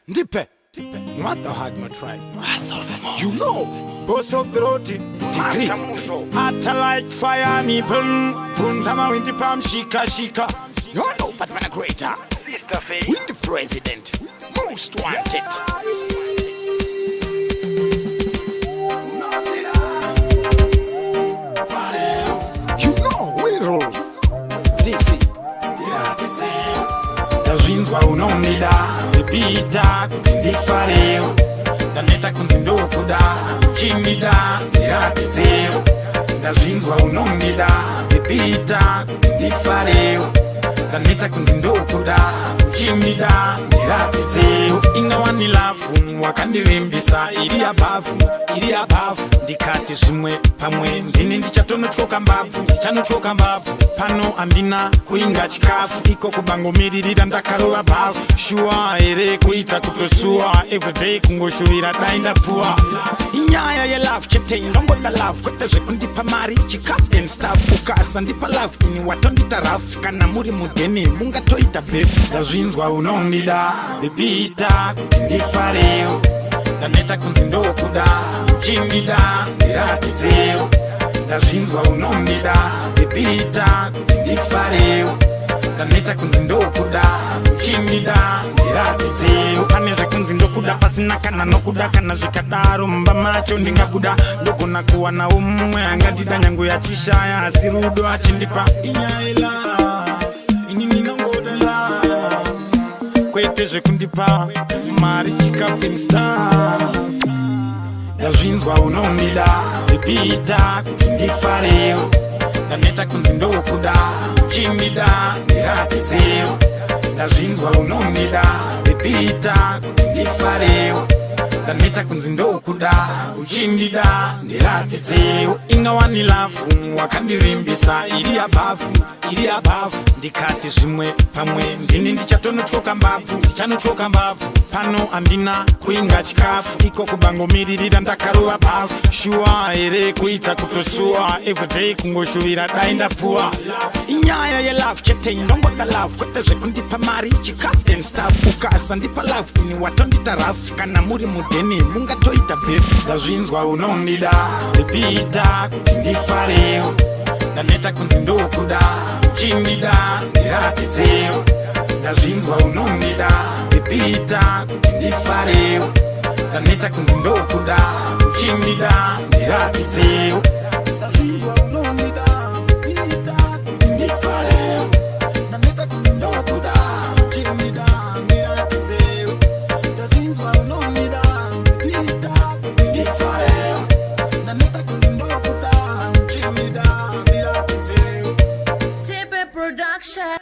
Ndipe. No matter how much try. You know, boss of the road, degree. Atta like fire, me burn. From Zama winti palm, shika. You know, but when a greater. With the president, most wanted. You know, we roll. DC. Ndazvinzwa unomida ndipita kuti ndifarewo ndaneta kunzi ndokuda uchimida ndiratidzewo ndazvinzwa unomida ndipita kuti ndifarewo ndaneta kunzi ndokuda uchimida ndiratidzewo ingawani lavhu wakandirembisa iri abhavhu ndikati zvimwe pamwe ndini ndichatotyoka mbabvu pano andina kuinga chikafu iko kubangomiririra ndakarova bhavhu shuwa here kuita kutosuwa everyday kungoshuvira dai ndapuwa inyaya yelavhu chete inongoda lavhu kwete zvekundipa mari chikafu and staff ukasandipa lavhu ini watondita rafu kana muri mudheni mungatoita befu ndazvinzwa unondida ndipita kuti ndifarewo ndaneta kunzi ndokuda uchindida ndiratidzewo ndazvinzwa unomida ndipita kuti ndifarewo ndaneta kunzi ndokuda uchindida ndiratidzewo pane zvekunzi ndokuda pasina kana nokuda kana zvikadaro mumba macho ndingabuda ndogona kuwanawo mumwe angandida nyangu yachishaya asi rudo achindipa inyaela ini ninongoda kwete zvekundipa mari chikafu and staff ndazvinzwa unomida ndipita kuti ndifarewo ndaneta kunzi ndokuda uchimida ndiratidzewo ndazvinzwa unomida ndipita kuti ndifarewo ndaneta kunzi ndokuda uchindida ndiratidzewo ingawani lavhu wakandirimbisa iri abhavhu ndikati zvimwe pamwe ndini ndichatotyoka mbabvu pano andina kuinga chikafu iko kubangomiririra ndakarova bhavhu shuwa here kuita kutosuwa everyday kungoshuvira dai ndapuwa inyaya yelavhu chete inongoda lavhu kwete zvekundipa mari chikafu and staff ukasandipa lavhu ini watondita rafu kana muri mudheni mungatoita befu ndazvinzwa unondida ndipita kuti ndifarewo ndaneta kunzi ndokuda uchindida ndiratidzewo ndazvinzwa unomida ndipita kuti ndifarewo ndaneta kunzi ndokuda uchindida ndiratidzewo ndazvinzwa unomida ndipita kuti ndifarewo ndaneta kunzi ndokuda uchindida ndiratidzewo ndazvinzwa unomida ndipita kuti ndifarewo ndaneta kunzi ndokuda uchindida ndiratidzewo Production.